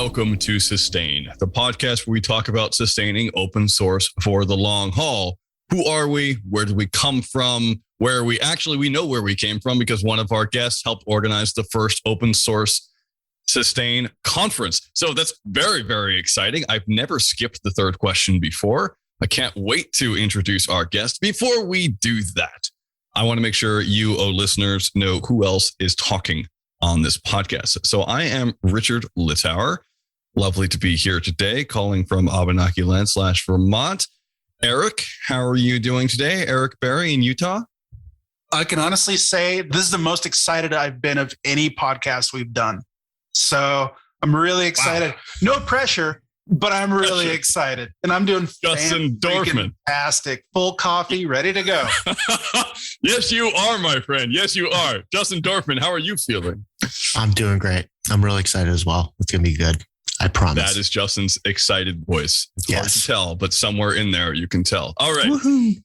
Welcome to Sustain, the podcast where we talk about sustaining open source for the long haul. Who are we? Where did we come from? Where are we? Actually, we know where we came from because one of our guests helped organize the first open source Sustain conference. So that's very, very exciting. I've never skipped the third question before. I can't wait to introduce our guest. Before we do that, I want to make sure you, listeners, know who else is talking on this podcast. So I am Richard Littauer. Lovely to be here today, calling from Abenaki land / Vermont. Eric, how are you doing today? Eric Berry in Utah? I can honestly say this is the most excited I've been of any podcast we've done. So I'm really excited. Wow. No pressure, but I'm really excited. And I'm doing Justin Dorfman. Fantastic. Full coffee, ready to go. Yes, you are, my friend. Yes, you are. Justin Dorfman, how are you feeling? I'm doing great. I'm really excited as well. It's going to be good. I promise. That is Justin's excited voice. It's hard to tell, but somewhere in there you can tell. All right. Woohoo.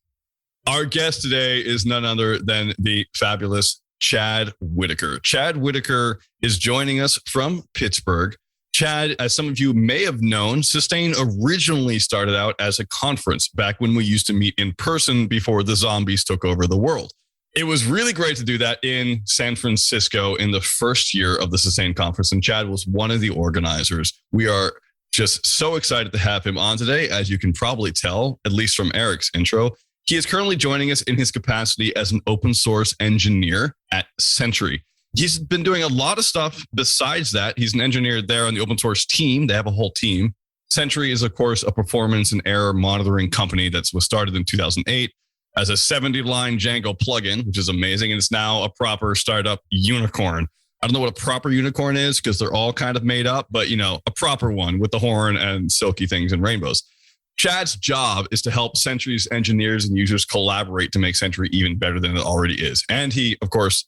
Our guest today is none other than the fabulous Chad Whitacre. Chad Whitacre is joining us from Pittsburgh. Chad, as some of you may have known, Sustain originally started out as a conference back when we used to meet in person before the zombies took over the world. It was really great to do that in San Francisco in the first year of the Sustain conference, and Chad was one of the organizers. We are just so excited to have him on today, as you can probably tell, at least from Eric's intro. He is currently joining us in his capacity as an open source engineer at Sentry. He's been doing a lot of stuff besides that. He's an engineer there on the open source team. They have a whole team. Sentry is, of course, a performance and error monitoring company that was started in 2008 as a 70-line Django plugin, which is amazing. And it's now a proper startup unicorn. I don't know what a proper unicorn is because they're all kind of made up, but, a proper one with the horn and silky things and rainbows. Chad's job is to help Sentry's engineers and users collaborate to make Sentry even better than it already is. And he, of course,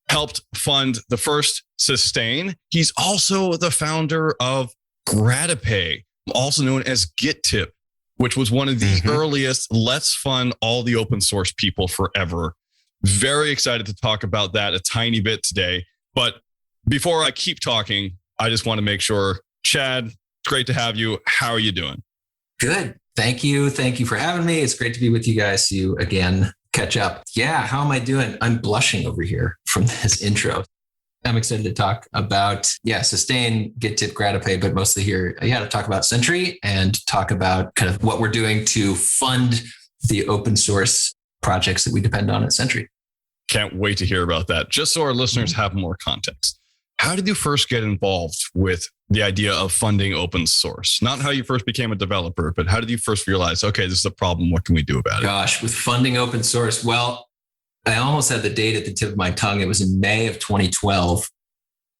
helped fund the first Sustain. He's also the founder of Gratipay, also known as Gittip, which was one of the earliest let's fund all the open source people forever. Very excited to talk about that a tiny bit today. But before I keep talking, I just want to make sure, Chad, it's great to have you. How are you doing? Good. Thank you. Thank you for having me. It's great to be with you guys. See you again. Catch up. Yeah. How am I doing? I'm blushing over here from this intro. I'm excited to talk about, Sustain, Gittip, Gratipay, but mostly here, to talk about Sentry and talk about kind of what we're doing to fund the open source projects that we depend on at Sentry. Can't wait to hear about that. Just so our listeners have more context. How did you first get involved with the idea of funding open source? Not how you first became a developer, but how did you first realize, okay, this is a problem. What can we do about it? Gosh, with funding open source, well, I almost had the date at the tip of my tongue. It was in May of 2012.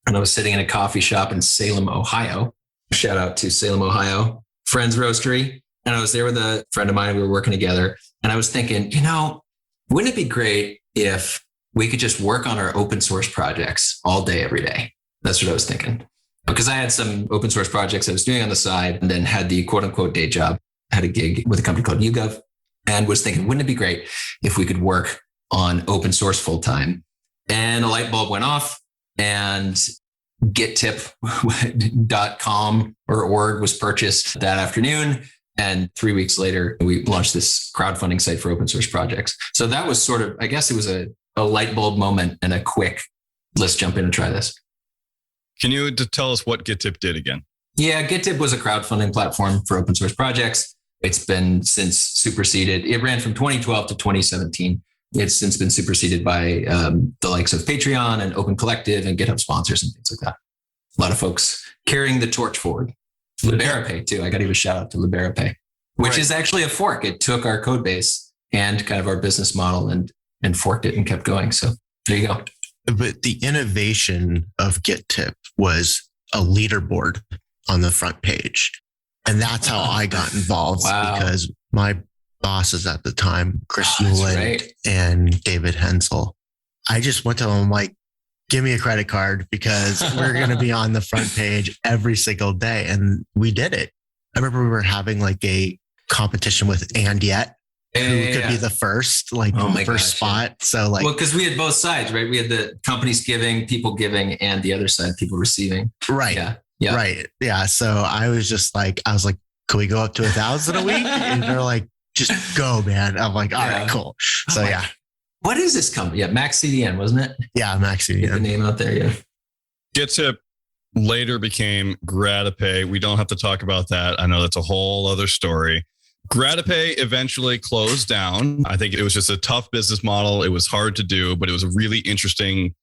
And I was sitting in a coffee shop in Salem, Ohio. Shout out to Salem, Ohio, Friends Roastery. And I was there with a friend of mine. We were working together. And I was thinking, wouldn't it be great if we could just work on our open source projects all day, every day? That's what I was thinking. Because I had some open source projects I was doing on the side and then had the quote unquote day job, had a gig with a company called YouGov, and was thinking, wouldn't it be great if we could work on open source full time? And a light bulb went off, and Gittip.com or org was purchased that afternoon. And 3 weeks later, we launched this crowdfunding site for open source projects. So that was sort of, I guess it was a light bulb moment and a quick, let's jump in and try this. Can you tell us what Gittip did again? Yeah, Gittip was a crowdfunding platform for open source projects. It's been since superseded. It ran from 2012 to 2017. It's since been superseded by the likes of Patreon and Open Collective and GitHub sponsors and things like that. A lot of folks carrying the torch forward. Liberapay too. I got to give a shout out to Liberapay, which is actually a fork. It took our code base and kind of our business model and forked it and kept going. So there you go. But the innovation of Gittip was a leaderboard on the front page. And that's how I got involved because my bosses at the time, Chris Hewlett and David Hensel, I just went to them like, give me a credit card because we're going to be on the front page every single day. And we did it. I remember we were having like a competition with And Yet, who could be the first, first spot. Yeah. So well, because we had both sides, right? We had the companies giving, people giving, and the other side, people receiving. Right. Yeah. Yeah. Right. Yeah. So I was like, can we go up to 1,000 a week? And they're like, just go, man. I'm like, all right, cool. So yeah. What is this company? Yeah, Max CDN, wasn't it? Yeah, Max CDN. Get the name out there, yeah. Gittip later became Gratipay. We don't have to talk about that. I know that's a whole other story. Gratipay eventually closed down. I think it was just a tough business model. It was hard to do, but it was a really interesting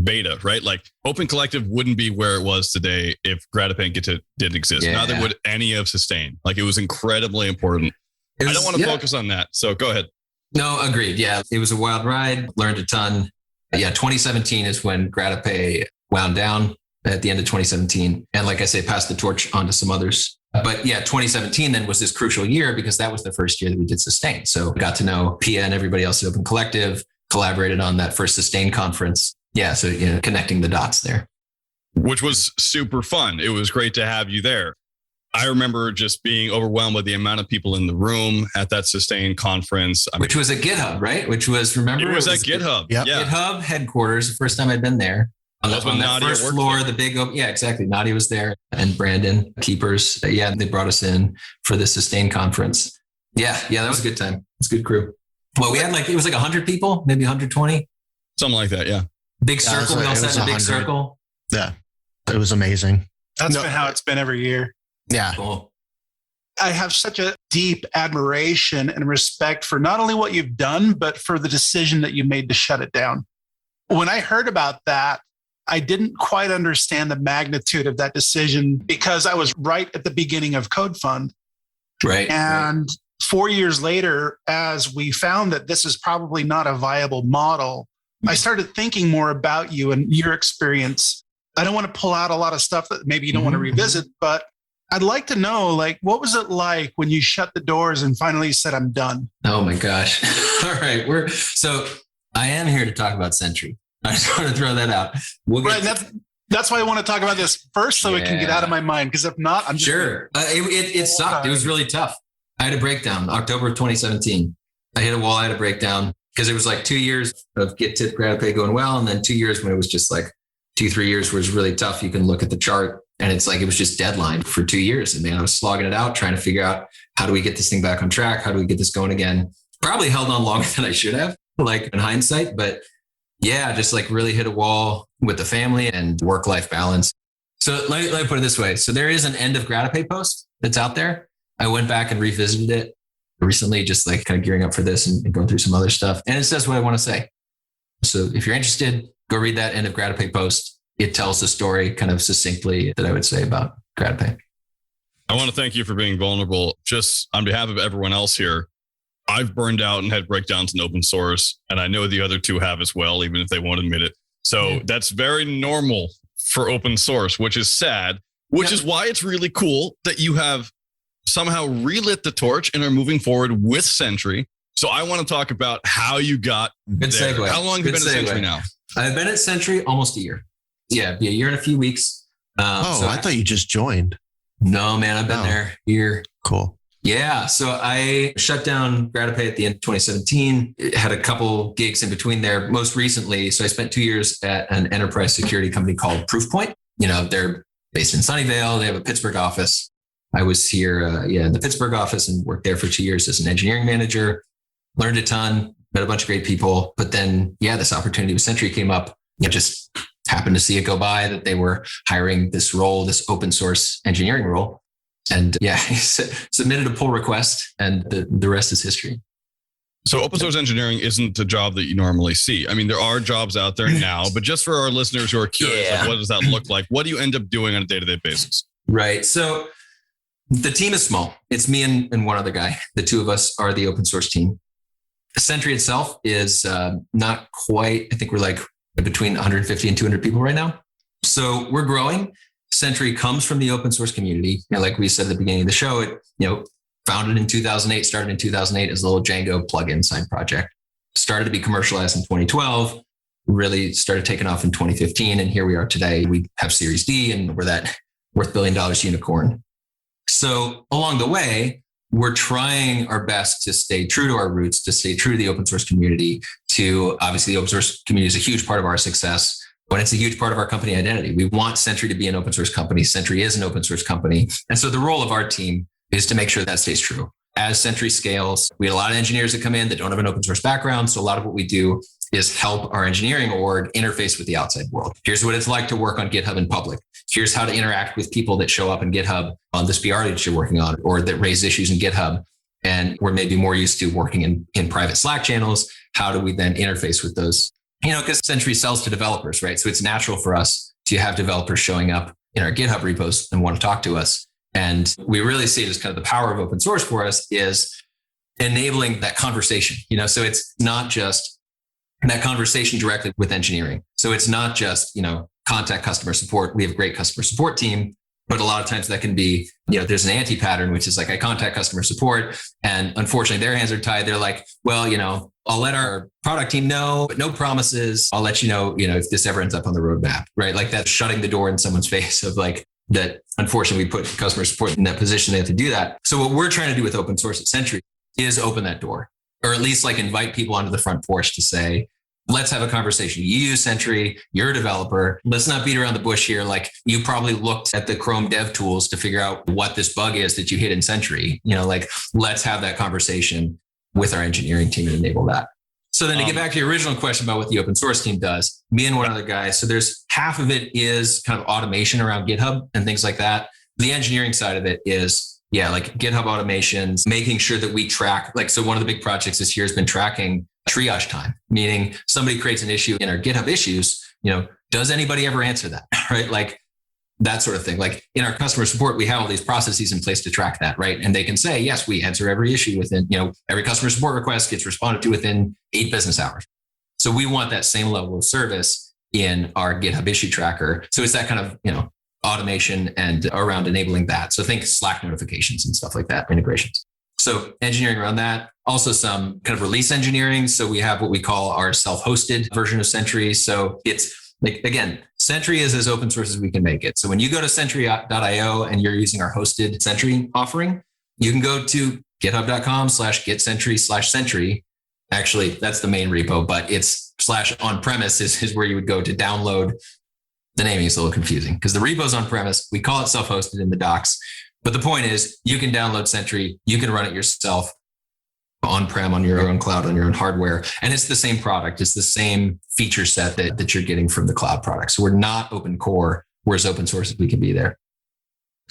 beta, right? Like Open Collective wouldn't be where it was today if Gratipay and Gittip didn't exist. Yeah. Neither would any of Sustain. Like it was incredibly important. I don't want to focus on that. So go ahead. No, agreed. Yeah, it was a wild ride. Learned a ton. Yeah, 2017 is when Gratipay wound down at the end of 2017. And like I say, passed the torch on to some others. But yeah, 2017 then was this crucial year because that was the first year that we did Sustain. So got to know Pia and everybody else at Open Collective, collaborated on that first Sustain conference. Yeah, so connecting the dots there. Which was super fun. It was great to have you there. I remember just being overwhelmed with the amount of people in the room at that Sustain conference. Which was at GitHub, right? Which was, remember? It was at GitHub. Yep. Yeah. GitHub headquarters, the first time I'd been there. On that first floor, there. The big, yeah, exactly. Nadia was there and Brandon, Keepers. Yeah, they brought us in for the Sustain conference. Yeah, that was a good time. It's a good crew. Well, we had it was like 100 people, maybe 120. Something like that, yeah. Big circle. We also had a big circle. Yeah, it was amazing. That's been how it's been every year. Yeah. Cool. I have such a deep admiration and respect for not only what you've done, but for the decision that you made to shut it down. When I heard about that, I didn't quite understand the magnitude of that decision because I was right at the beginning of CodeFund. Right. And 4 years later, as we found that this is probably not a viable model, I started thinking more about you and your experience. I don't want to pull out a lot of stuff that maybe you don't want to revisit, but I'd like to know, what was it like when you shut the doors and finally said, I'm done? Oh my gosh. All right. So I am here to talk about Sentry. I just want to throw that out. That's why I want to talk about this first so it can get out of my mind. Because if not, I'm just... Sure. It sucked. It was really tough. I had a breakdown, October of 2017. I hit a wall, I had a breakdown because it was 2 years of Gittip, Gratipay going well. And then 2 years when it was just 2-3 years was really tough. You can look at the chart and it's it was just deadline for 2 years. And man, I was slogging it out, trying to figure out how do we get this thing back on track? How do we get this going again? Probably held on longer than I should have, in hindsight, but yeah, just really hit a wall with the family and work-life balance. So let me put it this way. So there is an end of Gratipay post that's out there. I went back and revisited it recently, just kind of gearing up for this and going through some other stuff. And it says what I want to say. So if you're interested, go read that end of Gratipay post. It tells the story kind of succinctly that I would say about Gratipay. I want to thank you for being vulnerable. Just on behalf of everyone else here, I've burned out and had breakdowns in open source, and I know the other two have as well, even if they won't admit it. So that's very normal for open source, which is sad, which is why it's really cool that you have somehow relit the torch and are moving forward with Sentry. So I want to talk about how you got there. Segue. How long have you been at Sentry now? I've been at Sentry almost a year. Yeah, be a year and a few weeks. I thought you just joined. No, man, I've been there a year. Cool. Yeah. So I shut down Gratipay at the end of 2017. It had a couple gigs in between there. Most recently, so I spent 2 years at an enterprise security company called Proofpoint. They're based in Sunnyvale. They have a Pittsburgh office. I was here in the Pittsburgh office and worked there for 2 years as an engineering manager. Learned a ton, met a bunch of great people. But then, this opportunity with Sentry came up. I just happened to see it go by that they were hiring this role, this open source engineering role. And he submitted a pull request and the rest is history. So open source engineering isn't a job that you normally see. I mean, there are jobs out there now, but just for our listeners who are curious, what does that look like? What do you end up doing on a day-to-day basis? Right. So the team is small. It's me and one other guy. The two of us are the open source team. Sentry itself is not quite, I think we're between 150 and 200 people right now. So we're growing. Sentry comes from the open source community. Like we said at the beginning of the show, it founded in 2008, started in 2008 as a little Django plugin side project. Started to be commercialized in 2012, really started taking off in 2015. And here we are today. We have Series D and we're that worth $1 billion unicorn. So along the way, we're trying our best to stay true to our roots, to stay true to the open source community, obviously the open source community is a huge part of our success, When it's a huge part of our company identity. We want Sentry to be an open source company. Sentry is an open source company. And so the role of our team is to make sure that stays true. As Sentry scales, we have a lot of engineers that come in that don't have an open source background. So a lot of what we do is help our engineering org interface with the outside world. Here's what it's like to work on GitHub in public. Here's how to interact with people that show up in GitHub on this PR that you're working on, or that raise issues in GitHub. And we're maybe more used to working in private Slack channels. How do we then interface with those? Because Sentry sells to developers, right? So it's natural for us to have developers showing up in our GitHub repos and want to talk to us. And we really see it as kind of the power of open source for us is enabling that conversation. So it's not just that conversation directly with engineering. So it's not just, contact customer support. We have a great customer support team, but a lot of times that can be, there's an anti-pattern, which is like, I contact customer support and unfortunately their hands are tied. They're like, well, I'll let our product team know, but no promises. I'll let you know, if this ever ends up on the roadmap, right? Like that's shutting the door in someone's face of like that. Unfortunately, we put customer support in that position. They have to do that. So what we're trying to do with open source at Sentry is open that door, or at least like invite people onto the front porch to say, let's have a conversation. You use Sentry, you're a developer. Let's not beat around the bush here. Like you probably looked at the Chrome dev tools to figure out what this bug is that you hit in Sentry. Let's have that conversation with our engineering team and enable that. So then to get back to your original question about what the open source team does, me and one other guy. So there's half of it is kind of automation around GitHub and things like that. The engineering side of it is, like GitHub automations, making sure that we track, so one of the big projects this year has been tracking triage time, meaning somebody creates an issue in our GitHub issues, does anybody ever answer that, right? Like that sort of thing. Like in our customer support, we have all these processes in place to track that, right? And they can say, yes, we answer every issue within, every customer support request gets responded to within 8 business hours. So we want that same level of service in our GitHub issue tracker. So it's that kind of, automation and around enabling that. So think Slack notifications and stuff like that, integrations. So engineering around that, also some kind of release engineering. So we have what we call our self-hosted version of Sentry. So it's like, again, Sentry is as open source as we can make it. So when you go to sentry.io and you're using our hosted Sentry offering, you can go to github.com/getsentry/Sentry. Actually, that's the main repo, but it's /on-premise is where you would go to download. The naming is a little confusing because the repo's on premise. We call it self-hosted in the docs. But the point is you can download Sentry, you can run it yourself on-prem on your own cloud, on your own hardware. And it's the same product. It's the same feature set that you're getting from the cloud product. So we're not open core. We're as open source as we can be there.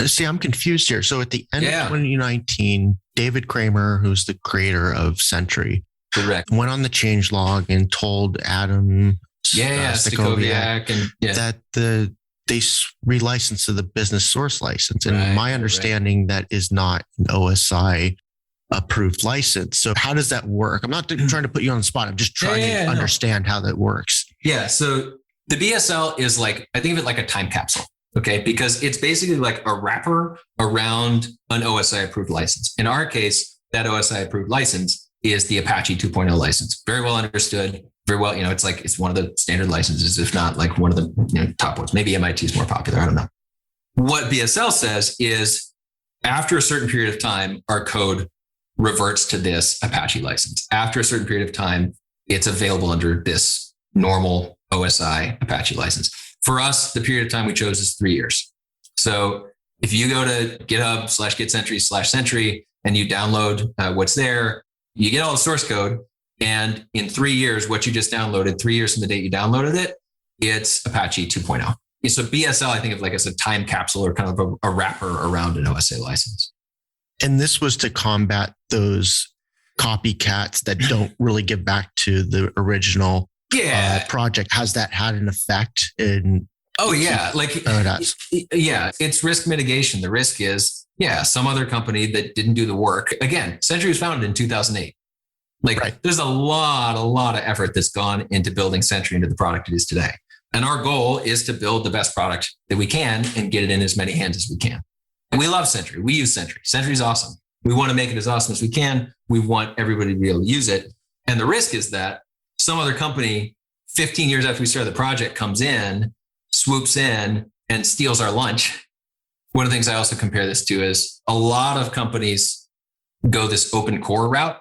See, I'm confused here. So at the end of 2019, David Kramer, who's the creator of Sentry, correct, went on the changelog and told Adam Stakoviak that they relicensed to the business source license. And my understanding that is not an OSI approved license. So how does that work? I'm not trying to put you on the spot. I'm just trying to understand how that works. Yeah. So the BSL is like, I think of it like a time capsule. Okay. Because it's basically like a wrapper around an OSI approved license. In our case, that OSI approved license is the Apache 2.0 license. Very well understood. Very well, it's one of the standard licenses, if not like one of the top ones. Maybe MIT is more popular. I don't know. What BSL says is after a certain period of time, our code reverts to this Apache license. After a certain period of time, it's available under this normal OSI Apache license. For us, the period of time we chose is 3 years. So if you go to github/getsentry/Sentry and you download what's there, you get all the source code. And in 3 years, what you just downloaded, 3 years from the date you downloaded it, it's Apache 2.0. So BSL, I think of like as a time capsule or kind of a wrapper around an OSA license. And this was to combat those copycats that don't really give back to the original project. Has that had an effect in? Oh yeah. It's risk mitigation. The risk is, some other company that didn't do the work. Again, Sentry was founded in 2008. There's a lot of effort that's gone into building Sentry into the product it is today. And our goal is to build the best product that we can and get it in as many hands as we can. And we love Sentry. We use Sentry. Sentry is awesome. We want to make it as awesome as we can. We want everybody to be able to use it. And the risk is that some other company, 15 years after we started the project, comes in, swoops in, and steals our lunch. One of the things I also compare this to is a lot of companies go this open core route,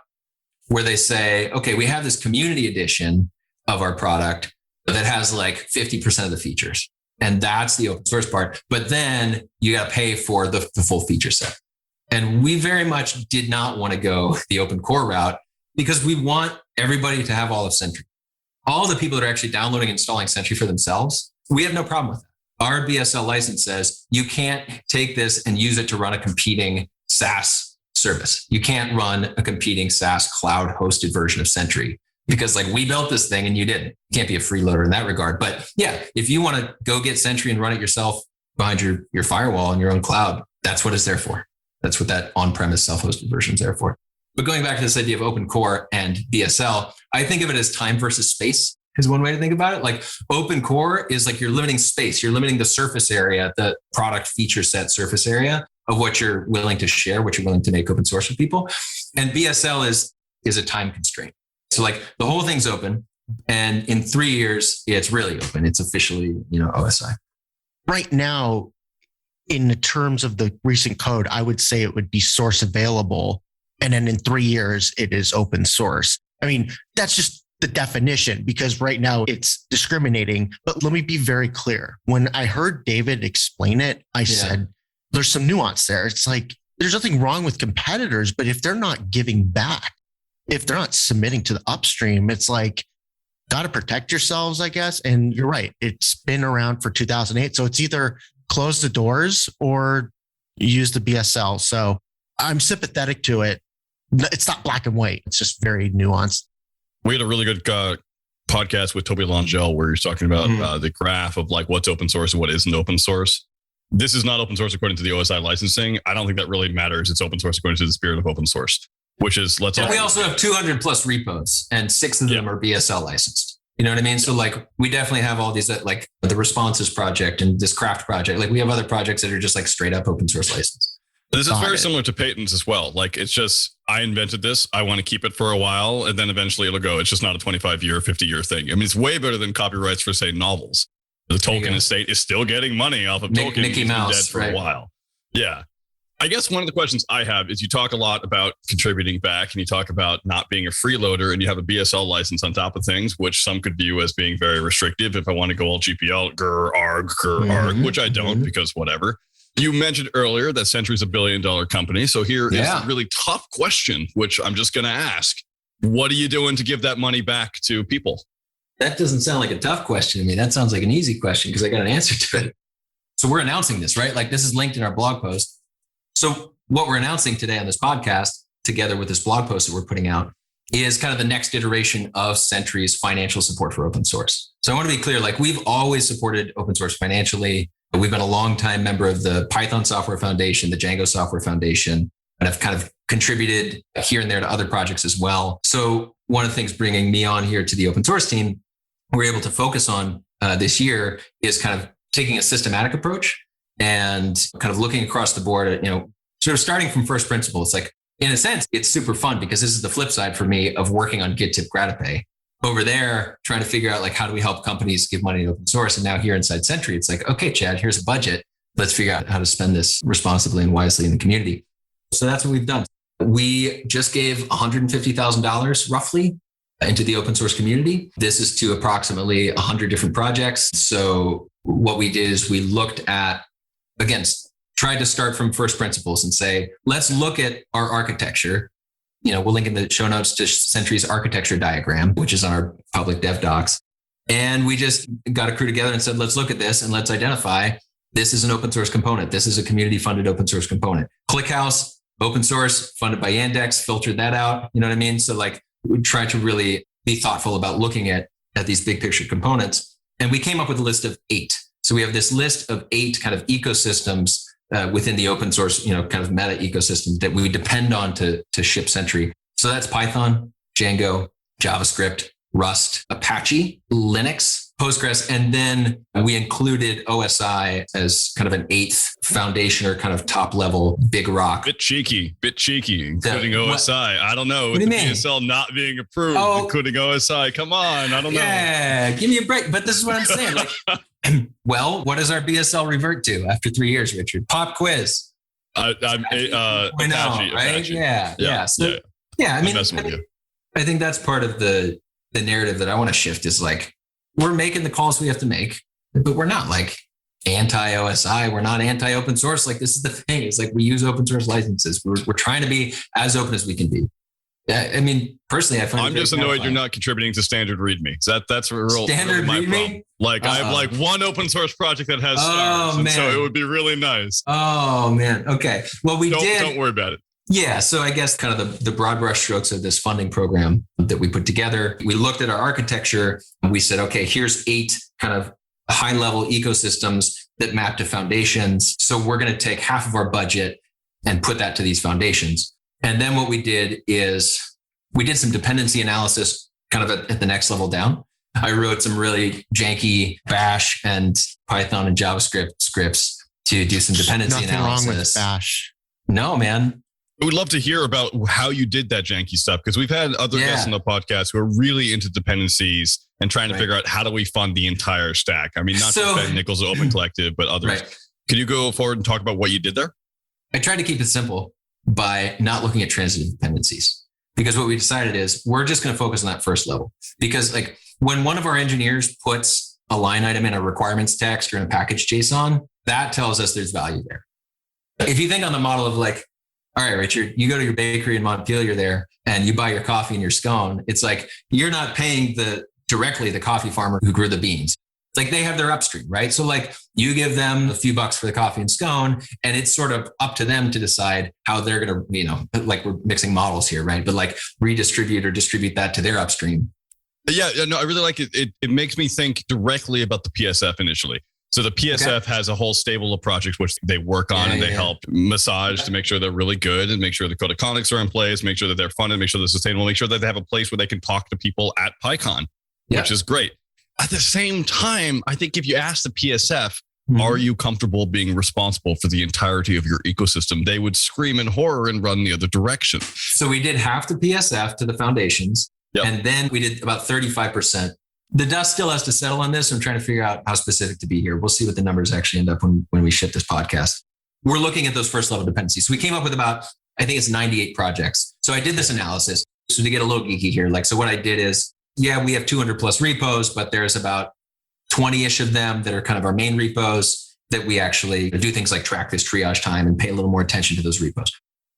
where they say, okay, we have this community edition of our product, that has like 50% of the features. And that's the open source part. But then you got to pay for the full feature set. And we very much did not want to go the open core route because we want everybody to have all of Sentry. All the people that are actually downloading and installing Sentry for themselves, we have no problem with that. Our BSL license says you can't take this and use it to run a competing SaaS service. You can't run a competing SaaS cloud hosted version of Sentry because like we built this thing and you didn't. You can't be a freeloader in that regard. But yeah, if you want to go get Sentry and run it yourself behind your firewall in your own cloud, that's what it's there for. That's what that on-premise self-hosted version is there for. But going back to this idea of open core and BSL, I think of it as time versus space is one way to think about it. Like open core is like you're limiting space. You're limiting the surface area, the product feature set surface area of what you're willing to share, what you're willing to make open source with people. And BSL is a time constraint. So like the whole thing's open. And in 3 years, it's really open. It's officially, OSI. Right now, in the terms of the recent code, I would say it would be source available. And then in 3 years, it is open source. I mean, that's just the definition because right now it's discriminating. But let me be very clear. When I heard David explain it, I said, there's some nuance there. It's like, there's nothing wrong with competitors, but if they're not giving back, if they're not submitting to the upstream, it's like, got to protect yourselves, I guess. And you're right. It's been around for 2008. So it's either close the doors or use the BSL. So I'm sympathetic to it. It's not black and white. It's just very nuanced. We had a really good podcast with Toby Langel where he's talking about the graph of like what's open source and what isn't open source. This is not open source according to the OSI licensing. I don't think that really matters. It's open source according to the spirit of open source, which is we also have 200 plus repos and 6 of them are BSL licensed. You know what I mean? So like we definitely have all these like the Responses project and this Craft project. Like we have other projects that are just like straight up open source license. This is very similar to patents as well. Like it's just, I invented this. I want to keep it for a while and then eventually it'll go. It's just not a 25-year, 50-year thing. I mean, it's way better than copyrights for say novels. The Tolkien estate is still getting money off of Tolkien. Mickey Mouse, dead for a while. Yeah. I guess one of the questions I have is you talk a lot about contributing back and you talk about not being a freeloader and you have a BSL license on top of things, which some could view as being very restrictive. If I want to go all GPL, arg, which I don't because whatever. You mentioned earlier that Sentry is $1 billion company. So here is a really tough question, which I'm just going to ask. What are you doing to give that money back to people? That doesn't sound like a tough question to me. That sounds like an easy question because I got an answer to it. So we're announcing this, right? Like this is linked in our blog post. So what we're announcing today on this podcast, together with this blog post that we're putting out, is kind of the next iteration of Sentry's financial support for open source. So I want to be clear, like we've always supported open source financially. We've been a longtime member of the Python Software Foundation, the Django Software Foundation, and have kind of contributed here and there to other projects as well. So one of the things bringing me on here to the open source team, we're able to focus on this year is kind of taking a systematic approach and kind of looking across the board at, sort of starting from first principles. Like in a sense, it's super fun because this is the flip side for me of working on Gittip Gratipay. Over there, trying to figure out like how do we help companies give money to open source? And now here inside Sentry, it's like, okay, Chad, here's a budget. Let's figure out how to spend this responsibly and wisely in the community. So that's what we've done. We just gave $150,000 roughly into the open source community. This is to approximately 100 different projects. So what we did is we looked at, again, tried to start from first principles and say, let's look at our architecture. We'll link in the show notes to Sentry's architecture diagram, which is on our public dev docs. And we just got a crew together and said, let's look at this and let's identify this is an open source component. This is a community funded open source component. ClickHouse, open source, funded by Yandex, filtered that out. You know what I mean? So like we try to really be thoughtful about looking at these big picture components. And we came up with a list of 8. So we have this list of 8 kind of ecosystems within the open source, kind of meta ecosystem that we depend on to ship Sentry. So that's Python, Django, JavaScript, Rust, Apache, Linux, Postgres, and then we included OSI as kind of an 8th foundation or kind of top level big rock. Bit cheeky, including OSI. I don't know. With the BSL not being approved, including OSI. Come on, I don't know. Yeah, give me a break. But this is what I'm saying. Like, well, what does our BSL revert to after 3 years, Richard? Pop quiz. Apache, right? Yeah. So, I mean, I think that's part of the narrative that I want to shift is like, we're making the calls we have to make, but we're not like anti-OSI. We're not anti-open source. Like, this is the thing. It's like we use open source licenses. We're trying to be as open as we can be. I mean, personally, I find I'm just annoyed you're not contributing to standard README. That's a real standard my README. Problem. Like, I have like one open source project that has stars, and so it would be really nice. Oh man. Okay. Well, Don't worry about it. Yeah. So I guess kind of the broad brush strokes of this funding program that we put together, we looked at our architecture and we said, okay, here's 8 kind of high level ecosystems that map to foundations. So we're going to take half of our budget and put that to these foundations. And then what we did is we did some dependency analysis kind of at the next level down. I wrote some really janky Bash and Python and JavaScript scripts to do some dependency analysis. Nothing wrong with Bash. No, man. I would love to hear about how you did that janky stuff, because we've had other guests on the podcast who are really into dependencies and trying to figure out how do we fund the entire stack. I mean, not just Ben Nichols' Open Collective, but others. Right. Can you go forward and talk about what you did there? I tried to keep it simple by not looking at transitive dependencies, because what we decided is we're just going to focus on that first level. Because like when one of our engineers puts a line item in a requirements text or in a package JSON, that tells us there's value there. If you think on the model of like, all right, Richard, you go to your bakery in Montpelier there and you buy your coffee and your scone. It's like, you're not paying directly the coffee farmer who grew the beans. It's like they have their upstream, right? So like you give them a few bucks for the coffee and scone, and it's sort of up to them to decide how they're going to, like we're mixing models here, right? But like redistribute or distribute that to their upstream. Yeah, no, I really like it. It makes me think directly about the PSF initially. So the PSF has a whole stable of projects which they work on and they help massage to make sure they're really good and make sure the code of conducts are in place, make sure that they're funded, make sure they're sustainable, make sure that they have a place where they can talk to people at PyCon, which is great. At the same time, I think if you ask the PSF, are you comfortable being responsible for the entirety of your ecosystem? They would scream in horror and run the other direction. So we did half the PSF to the foundations, and then we did about 35%. The dust still has to settle on this. I'm trying to figure out how specific to be here. We'll see what the numbers actually end up when we ship this podcast. We're looking at those first level dependencies. So we came up with about, I think it's 98 projects. So I did this analysis. So to get a little geeky here, so what I did is, we have 200 plus repos, but there's about 20-ish of them that are kind of our main repos that we actually do things like track this triage time and pay a little more attention to those repos.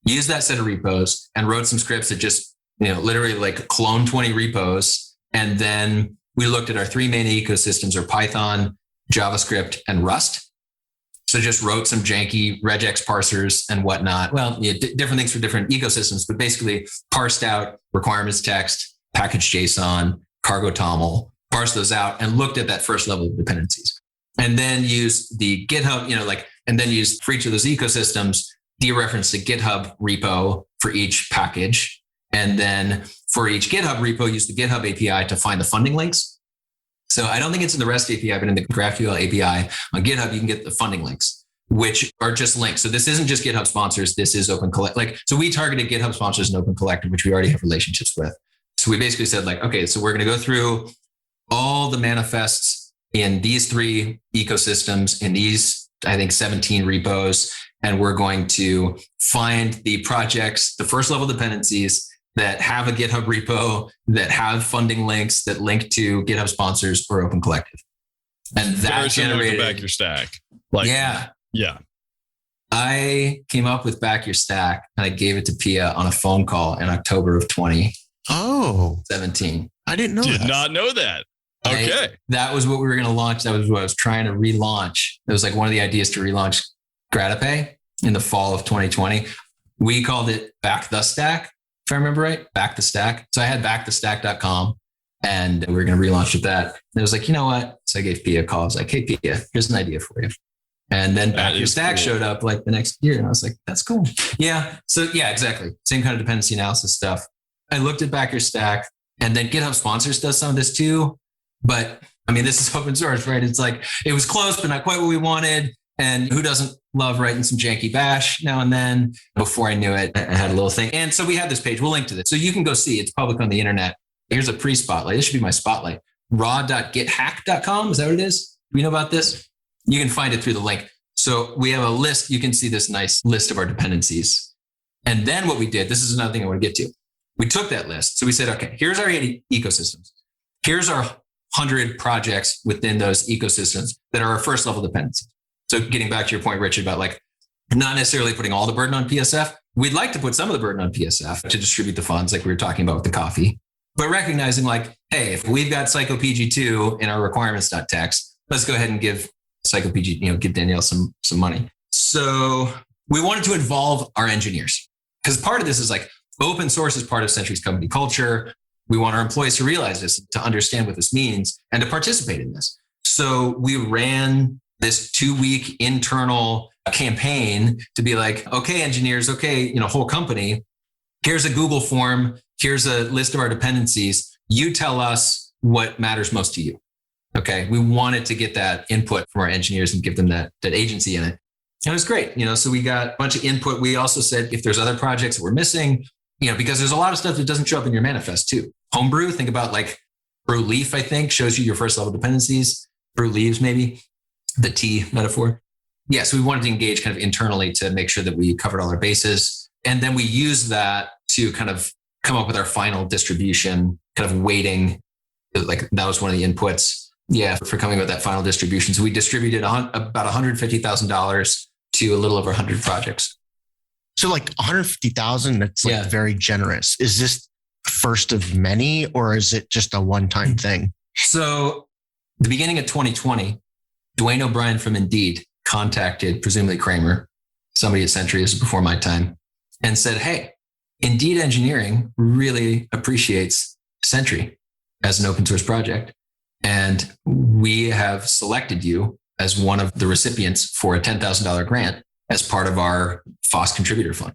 Use that set of repos and wrote some scripts that just, literally like clone 20 repos. And then we looked at our 3 main ecosystems are Python, JavaScript, and Rust. So just wrote some janky regex parsers and whatnot. Well, different things for different ecosystems, but basically parsed out requirements text, package JSON, cargo toml, parsed those out and looked at that first level of dependencies. And then used the GitHub, and then used for each of those ecosystems, dereference the GitHub repo for each package. And then for each GitHub repo, use the GitHub API to find the funding links. So I don't think it's in the REST API, but in the GraphQL API on GitHub, you can get the funding links, which are just links. So this isn't just GitHub sponsors. This is Open Collective. So we targeted GitHub sponsors and Open Collective, which we already have relationships with. So we basically said okay, so we're going to go through all the manifests in these 3 ecosystems, in these, I think, 17 repos. And we're going to find the projects, the first level dependencies that have a GitHub repo, that have funding links that link to GitHub sponsors or Open Collective. And that generated Back Your Stack. Yeah. I came up with Back Your Stack and I gave it to Pia on a phone call in October of 2017. I didn't know that. Did not know that. Okay. That was what we were going to launch. That was what I was trying to relaunch. It was like one of the ideas to relaunch Gratipay in the fall of 2020. We called it Back the Stack, if I remember right, Back the Stack. So I had backthestack.com and we were going to relaunch with that. And it was like, you know what? So I gave Pia a call. I was like, hey, Pia, here's an idea for you. And then Back Your Stack showed up like the next year. And I was like, that's cool. Yeah. So yeah, exactly. Same kind of dependency analysis stuff. I looked at Back Your Stack, and then GitHub sponsors does some of this too. But I mean, this is open source, right? It's like, it was close, but not quite what we wanted. And who doesn't love writing some janky bash now and then? Before I knew it, I had a little thing. And so we have this page. We'll link to this. So you can go see. It's public on the internet. Here's a pre-spotlight. This should be my spotlight. raw.githack.com. Is that what it is? Do you know about this? You can find it through the link. So we have a list. You can see this nice list of our dependencies. And then what we did, this is another thing I want to get to. We took that list. So we said, okay, here's our ecosystems. Here's our 100 projects within those ecosystems that are our first level dependencies. So getting back to your point, Richard, about like not necessarily putting all the burden on PSF. We'd like to put some of the burden on PSF to distribute the funds like we were talking about with the coffee, but recognizing like, hey, if we've got PsychoPG2 in our requirements.txt, let's go ahead and give PsychoPG, give Danielle some money. So we wanted to involve our engineers because part of this is like open source is part of Sentry's company culture. We want our employees to realize this, to understand what this means and to participate in this. So we ran this 2-week internal campaign to be like, okay, engineers, okay, whole company, here's a Google form. Here's a list of our dependencies. You tell us what matters most to you. Okay. We wanted to get that input from our engineers and give them that agency in it. And it was great. So we got a bunch of input. We also said, if there's other projects that we're missing, because there's a lot of stuff that doesn't show up in your manifest too. Homebrew, think about like brew leaf, I think shows you your first level dependencies, brew leaves, maybe the tea metaphor. Yeah. So we wanted to engage kind of internally to make sure that we covered all our bases. And then we used that to kind of come up with our final distribution, kind of weighting. Like that was one of the inputs. Yeah. For coming with that final distribution. So we distributed about $150,000 to a little over 100 projects. So like 150,000, that's like very generous. Is this first of many, or is it just a one-time thing? So the beginning of 2020, Dwayne O'Brien from Indeed contacted presumably Kramer, somebody at Sentry, this is before my time, and said, hey, Indeed Engineering really appreciates Sentry as an open source project. And we have selected you as one of the recipients for a $10,000 grant as part of our FOSS contributor fund.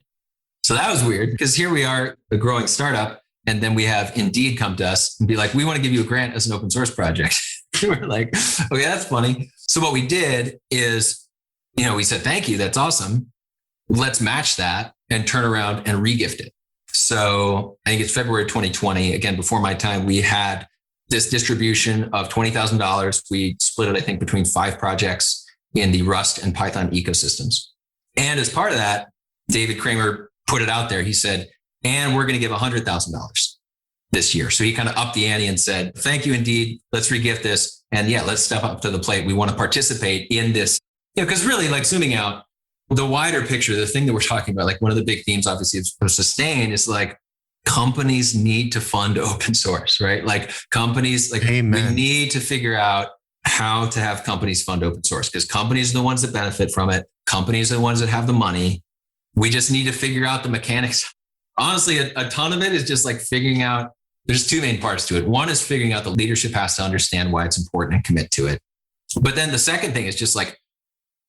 So that was weird because here we are, a growing startup. And then we have Indeed come to us and be like, we want to give you a grant as an open source project. We're like, okay, that's funny. So what we did is, we said, thank you. That's awesome. Let's match that and turn around and regift it. So I think it's February 2020. Again, before my time, we had this distribution of $20,000. We split it, I think, between 5 projects in the Rust and Python ecosystems. And as part of that, David Kramer put it out there. He said, and we're going to give $100,000 this year. So he kind of upped the ante and said, thank you, Indeed. Let's regift this. And yeah, let's step up to the plate. We want to participate in this. Because really, like zooming out, the wider picture, the thing that we're talking about, like one of the big themes, obviously, of Sustain is like companies need to fund open source, right? Like companies, like Amen. We need to figure out how to have companies fund open source because companies are the ones that benefit from it. Companies are the ones that have the money. We just need to figure out the mechanics. Honestly, a ton of it is just like figuring out, there's 2 main parts to it. One is figuring out the leadership has to understand why it's important and commit to it. But then the second thing is just like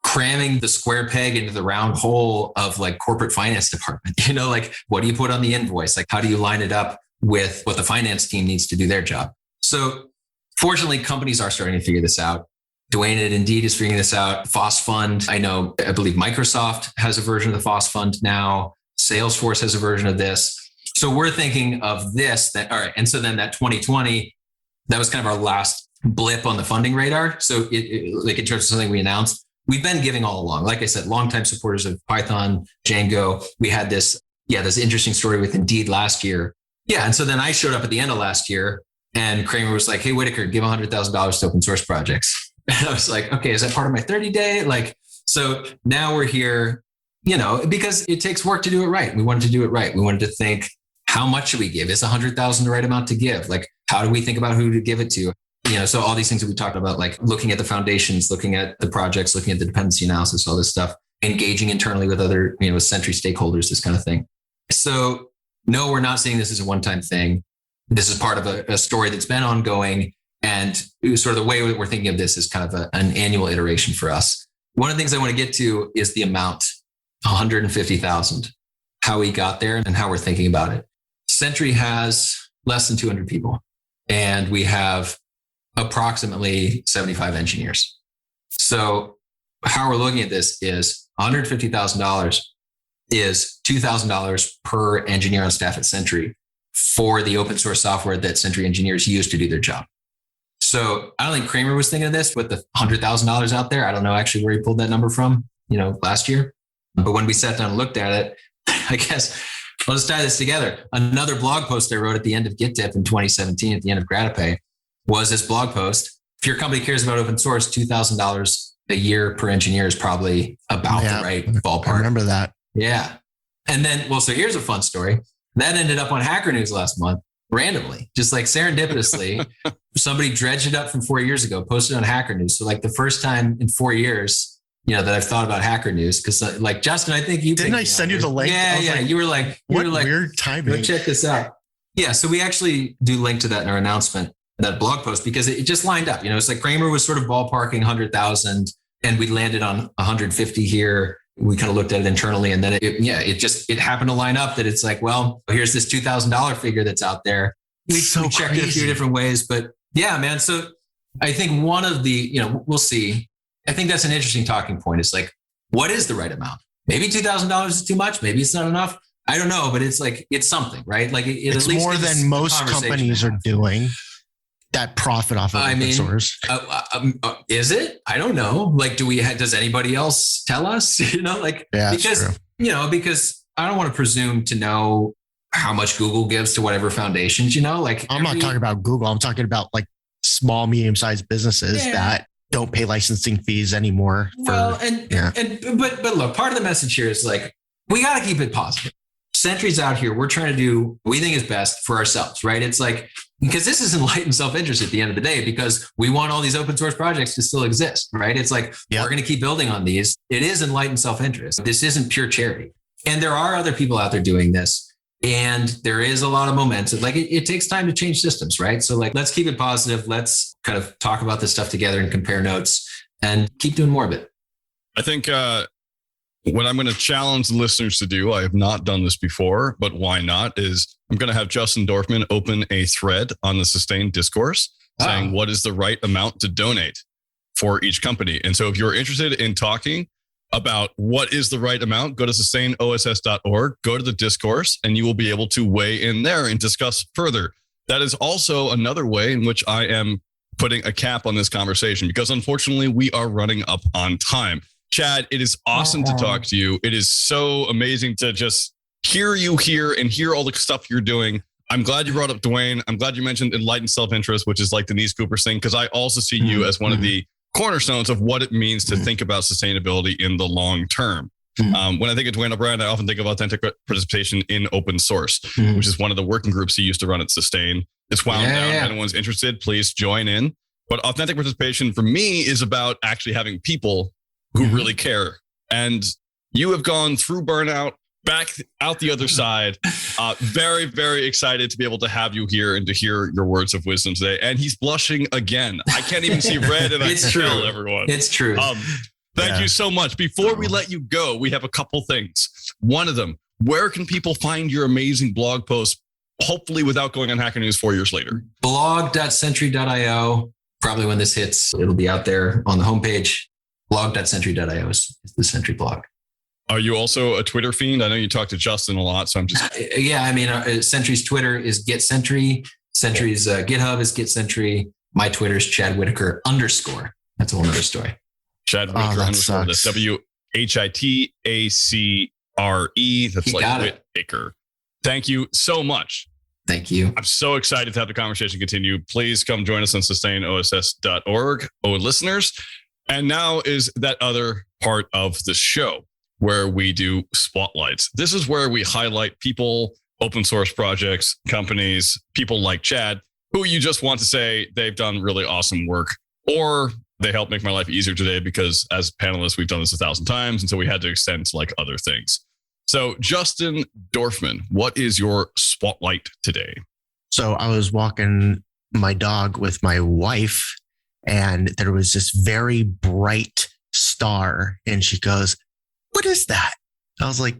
cramming the square peg into the round hole of like corporate finance department. Like what do you put on the invoice? Like how do you line it up with what the finance team needs to do their job? So fortunately, companies are starting to figure this out. Dwayne at Indeed is figuring this out. FOSS Fund, I believe Microsoft has a version of the FOSS Fund now. Salesforce has a version of this. So we're thinking of this, all right. And so then that 2020, that was kind of our last blip on the funding radar. So like in terms of something we announced, we've been giving all along. Like I said, longtime supporters of Python, Django. We had this interesting story with Indeed last year. Yeah. And so then I showed up at the end of last year and Kramer was like, hey, Whitacre, give $100,000 to open source projects. And I was like, okay, is that part of my 30-day? So now we're here, because it takes work to do it right. We wanted to do it right. We wanted to think, how much should we give? Is $100,000 the right amount to give? Like, how do we think about who to give it to? So all these things that we talked about, like looking at the foundations, looking at the projects, looking at the dependency analysis, all this stuff, engaging internally with other, Sentry stakeholders, this kind of thing. So no, we're not seeing this as a one-time thing. This is part of a story that's been ongoing. And sort of the way we're thinking of this is kind of an annual iteration for us. One of the things I want to get to is the amount, 150,000, how we got there and how we're thinking about it. Sentry has less than 200 people and we have approximately 75 engineers. So how we're looking at this is $150,000 is $2,000 per engineer on staff at Sentry for the open source software that Sentry engineers use to do their job. So I don't think Kramer was thinking of this with the $100,000 out there. I don't know actually where he pulled that number from, last year. But when we sat down and looked at it, I guess I'll just tie this together. Another blog post I wrote at the end of Gittip in 2017, at the end of Gratipay, was this blog post. If your company cares about open source, $2,000 a year per engineer is probably about the right ballpark. I remember that. Yeah. And then, so here's a fun story. That ended up on Hacker News last month, randomly, just like serendipitously. Somebody dredged it up from 4 years ago, posted on Hacker News. So like the first time in 4 years, that I've thought about Hacker News. Cause like Justin, I think didn't I send you the link? Yeah. Yeah. Like, you were like, weird timing. Go check this out. Yeah. So we actually do link to that in our announcement, that blog post, because it just lined up. It's like Kramer was sort of ballparking 100,000 and we landed on 150 here. We kind of looked at it internally, and then it happened to line up that it's like, well, here's this $2,000 figure that's out there. We checked it a few different ways, but yeah, man. So I think one of the, we'll see. I think that's an interesting talking point. It's like, what is the right amount? Maybe $2,000 is too much. Maybe it's not enough. I don't know, but it's like, it's something, right? Like it's at least more than most companies are doing. That profit off of open source. Is it? I don't know. Like, does anybody else tell us? Because I don't want to presume to know how much Google gives to whatever foundations, I'm not talking about Google. I'm talking about like small, medium-sized businesses that don't pay licensing fees anymore. But look, part of the message here is like, we got to keep it positive. Sentry's out here. We're trying to do what we think is best for ourselves, right? It's like, because this is enlightened self-interest at the end of the day, because we want all these open source projects to still exist, right? It's like, we're going to keep building on these. It is enlightened self-interest. This isn't pure charity. And there are other people out there doing this. And there is a lot of momentum. Like it takes time to change systems, right? So like, let's keep it positive. Let's kind of talk about this stuff together and compare notes and keep doing more of it. I think, what I'm going to challenge the listeners to do, I have not done this before, but why not, is I'm going to have Justin Dorfman open a thread on the Sustain discourse saying what is the right amount to donate for each company. And so if you're interested in talking about what is the right amount, go to sustainoss.org, go to the discourse, and you will be able to weigh in there and discuss further. That is also another way in which I am putting a cap on this conversation, because unfortunately we are running up on time. Chad, it is awesome to talk to you. It is so amazing to just hear you here and hear all the stuff you're doing. I'm glad you brought up Dwayne. I'm glad you mentioned enlightened self-interest, which is like Denise Cooper's thing, because I also see you as one of the cornerstones of what it means to think about sustainability in the long term. When I think of Dwayne O'Brien, I often think of authentic participation in open source, which is one of the working groups he used to run at Sustain. It's wound down. If anyone's interested, please join in. But authentic participation for me is about actually having people who really care. And you have gone through burnout, back out the other side. Very, very excited to be able to have you here and to hear your words of wisdom today. And he's blushing again. I can't even see red, and it's I true. tell everyone. It's true. Thank you so much. Before we let you go, we have a couple things. One of them, where can people find your amazing blog posts, hopefully without going on Hacker News 4 years later? blog.sentry.io. Probably when this hits, it'll be out there on the homepage. blog.sentry.io is the Sentry blog. Are you also a Twitter fiend? I know you talk to Justin a lot, so I'm just... Sentry's Twitter is GetSentry. Sentry's GitHub is GetSentry. My Twitter is Chad Whitacre _. That's a whole other story. Chad Whitacre _. That's WHITACRE. That's like Whitacre. Thank you so much. Thank you. I'm so excited to have the conversation continue. Please come join us on sustainoss.org, listeners. And now is that other part of the show where we do spotlights. This is where we highlight people, open source projects, companies, people like Chad, who you just want to say they've done really awesome work, or they help make my life easier today because as panelists, we've done this 1,000 times. And so we had to extend to like other things. So Justin Dorfman, what is your spotlight today? So I was walking my dog with my wife, and there was this very bright star. And she goes, "What is that?" I was like,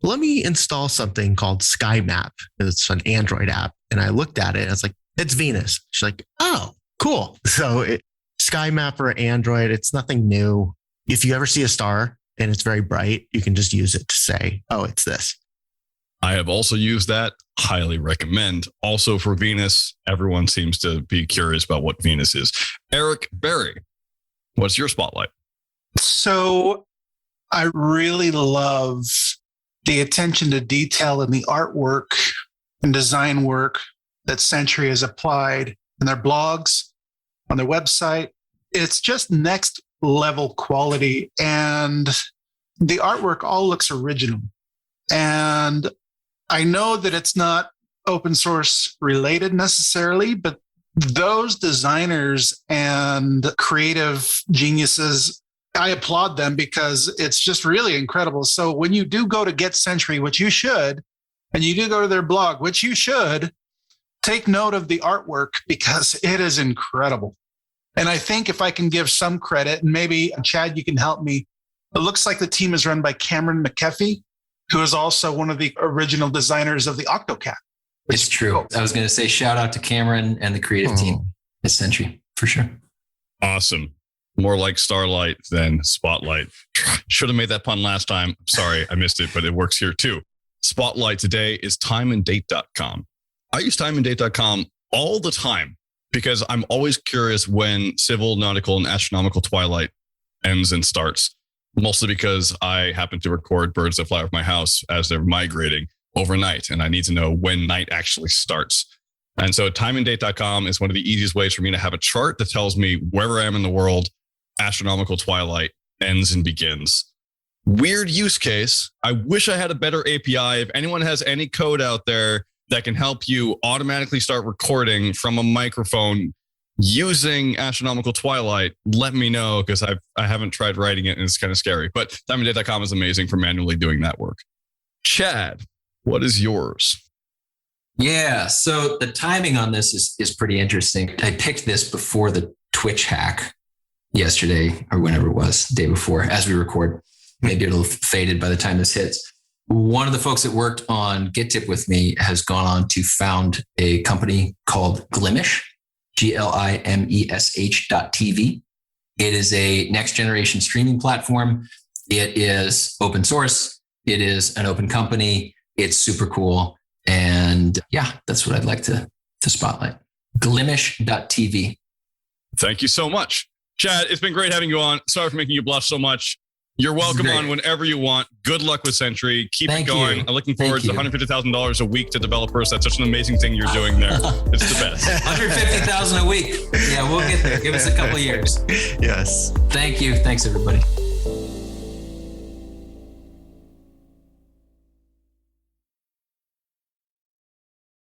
"Let me install something called SkyMap." It's an Android app. And I looked at it and I was like, "It's Venus." She's like, "Oh, cool." So SkyMap for Android, it's nothing new. If you ever see a star and it's very bright, you can just use it to say, "Oh, it's this." I have also used that. Highly recommend. Also for Venus, everyone seems to be curious about what Venus is. Eric Berry, what's your spotlight? So I really love the attention to detail in the artwork and design work that Sentry has applied and their blogs on their website. It's just next level quality. And the artwork all looks original. And I know that it's not open source related necessarily, but those designers and creative geniuses, I applaud them because it's just really incredible. So when you do go to Get Sentry, which you should, and you do go to their blog, which you should, take note of the artwork because it is incredible. And I think if I can give some credit, and maybe Chad, you can help me, it looks like the team is run by Cameron McKeffey, who is also one of the original designers of the Octocat. It's true. Cool. I was going to say shout out to Cameron and the creative team at Sentry for sure. Awesome. More like Starlight than Spotlight. Should have made that pun last time. Sorry, I missed it, but it works here too. Spotlight today is timeanddate.com. I use timeanddate.com all the time because I'm always curious when civil, nautical, and astronomical twilight ends and starts. Mostly because I happen to record birds that fly off my house as they're migrating overnight, and I need to know when night actually starts. And so timeanddate.com is one of the easiest ways for me to have a chart that tells me wherever I am in the world, astronomical twilight ends and begins. Weird use case. I wish I had a better API. If anyone has any code out there that can help you automatically start recording from a microphone using astronomical twilight, let me know, because I haven't tried writing it and it's kind of scary. But timeanddate.com is amazing for manually doing that work. Chad, what is yours? Yeah, so the timing on this is pretty interesting. I picked this before the Twitch hack yesterday or whenever it was, the day before, as we record. Maybe it'll have faded by the time this hits. One of the folks that worked on Gittip with me has gone on to found a company called Glimesh, GLIMESH.TV. It is a next generation streaming platform. It is open source. It is an open company. It's super cool. And yeah, that's what I'd like to spotlight. Glimesh.tv. Thank you so much. Chad, it's been great having you on. Sorry for making you blush so much. You're welcome on whenever you want. Good luck with Sentry. Keep it going. I'm looking forward to $150,000 a week to developers. That's such an amazing thing you're doing there. It's the best. $150,000 a week. Yeah, we'll get there. Give us a couple of years. Yes. Thank you. Thanks, everybody.